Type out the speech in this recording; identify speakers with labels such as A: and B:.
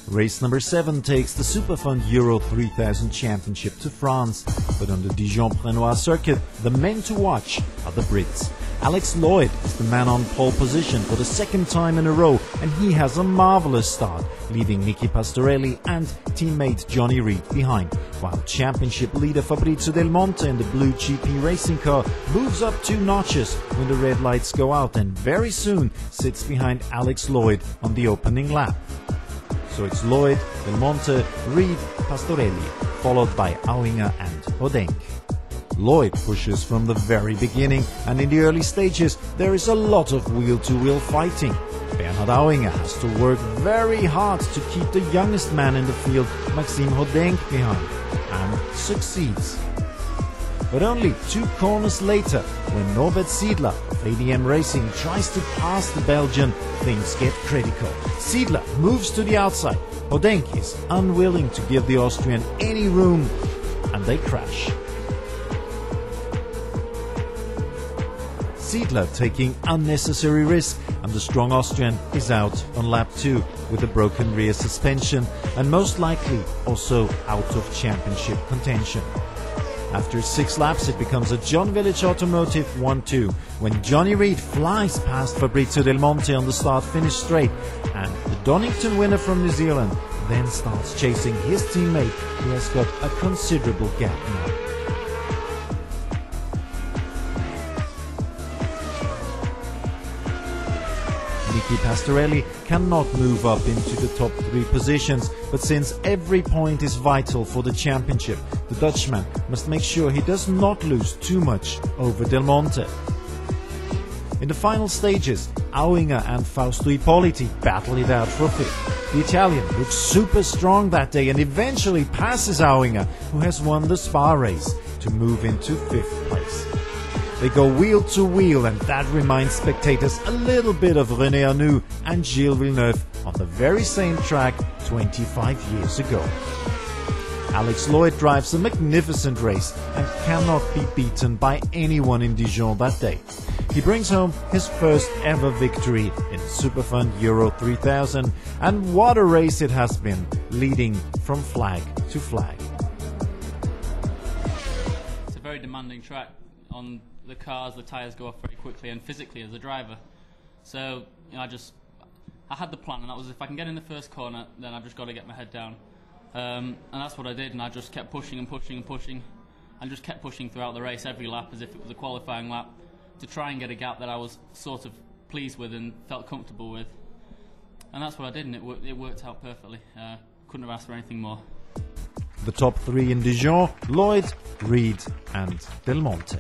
A: Race number 7 takes the Superfund Euro 3000 Championship to France, but on the Dijon Prenois circuit, the men to watch are the Brits. Alex Lloyd is the man on pole position for the second time in a row, and he has a marvelous start, leaving Nicky Pastorelli and teammate Johnny Reed behind, while championship leader Fabrizio Del Monte in the blue GP racing car moves up 2 notches when the red lights go out and very soon sits behind Alex Lloyd on the opening lap. So it's Lloyd, Del Monte, Reed, Pastorelli, followed by Auinger and Hodenk. Lloyd pushes from the very beginning, and in the early stages there is a lot of wheel-to-wheel fighting. Bernhard Auinger has to work very hard to keep the youngest man in the field, Maxime Hodenk, behind, and succeeds. But only 2 corners later, when Norbert Siedler of ADM Racing tries to pass the Belgian, things get critical. Siedler moves to the outside. Hodenk is unwilling to give the Austrian any room, and they crash. Siedler taking unnecessary risk, and the strong Austrian is out on lap 2 with a broken rear suspension and most likely also out of championship contention. After 6 laps it becomes a John Village Automotive 1-2 when Johnny Reed flies past Fabrizio Del Monte on the start-finish straight, and the Donington winner from New Zealand then starts chasing his teammate, who has got a considerable gap now. Nicky Pastorelli cannot move up into the top 3 positions, but since every point is vital for the championship, the Dutchman must make sure he does not lose too much over Del Monte. In the final stages, Auinger and Fausto Ippoliti battle it out for 5th. The Italian looks super strong that day and eventually passes Auinger, who has won the Spa race, to move into 5th place. They go wheel to wheel, and that reminds spectators a little bit of René Arnoux and Gilles Villeneuve on the very same track 25 years ago. Alex Lloyd drives a magnificent race and cannot be beaten by anyone in Dijon that day. He brings home his first ever victory in Superfund Euro 3000, and what a race it has been, leading from flag to flag.
B: It's a very demanding track. On the cars, the tyres go off very quickly, and physically as a driver. So I had the plan, and that was if I can get in the first corner, then I've just got to get my head down. And that's what I did, and I just kept pushing and pushing and pushing, and just kept pushing throughout the race, every lap as if it was a qualifying lap, to try and get a gap that I was sort of pleased with and felt comfortable with. And that's what I did, and it worked out perfectly. Couldn't have asked for anything more.
A: The top 3 in Dijon: Lloyd, Reed and Del Monte.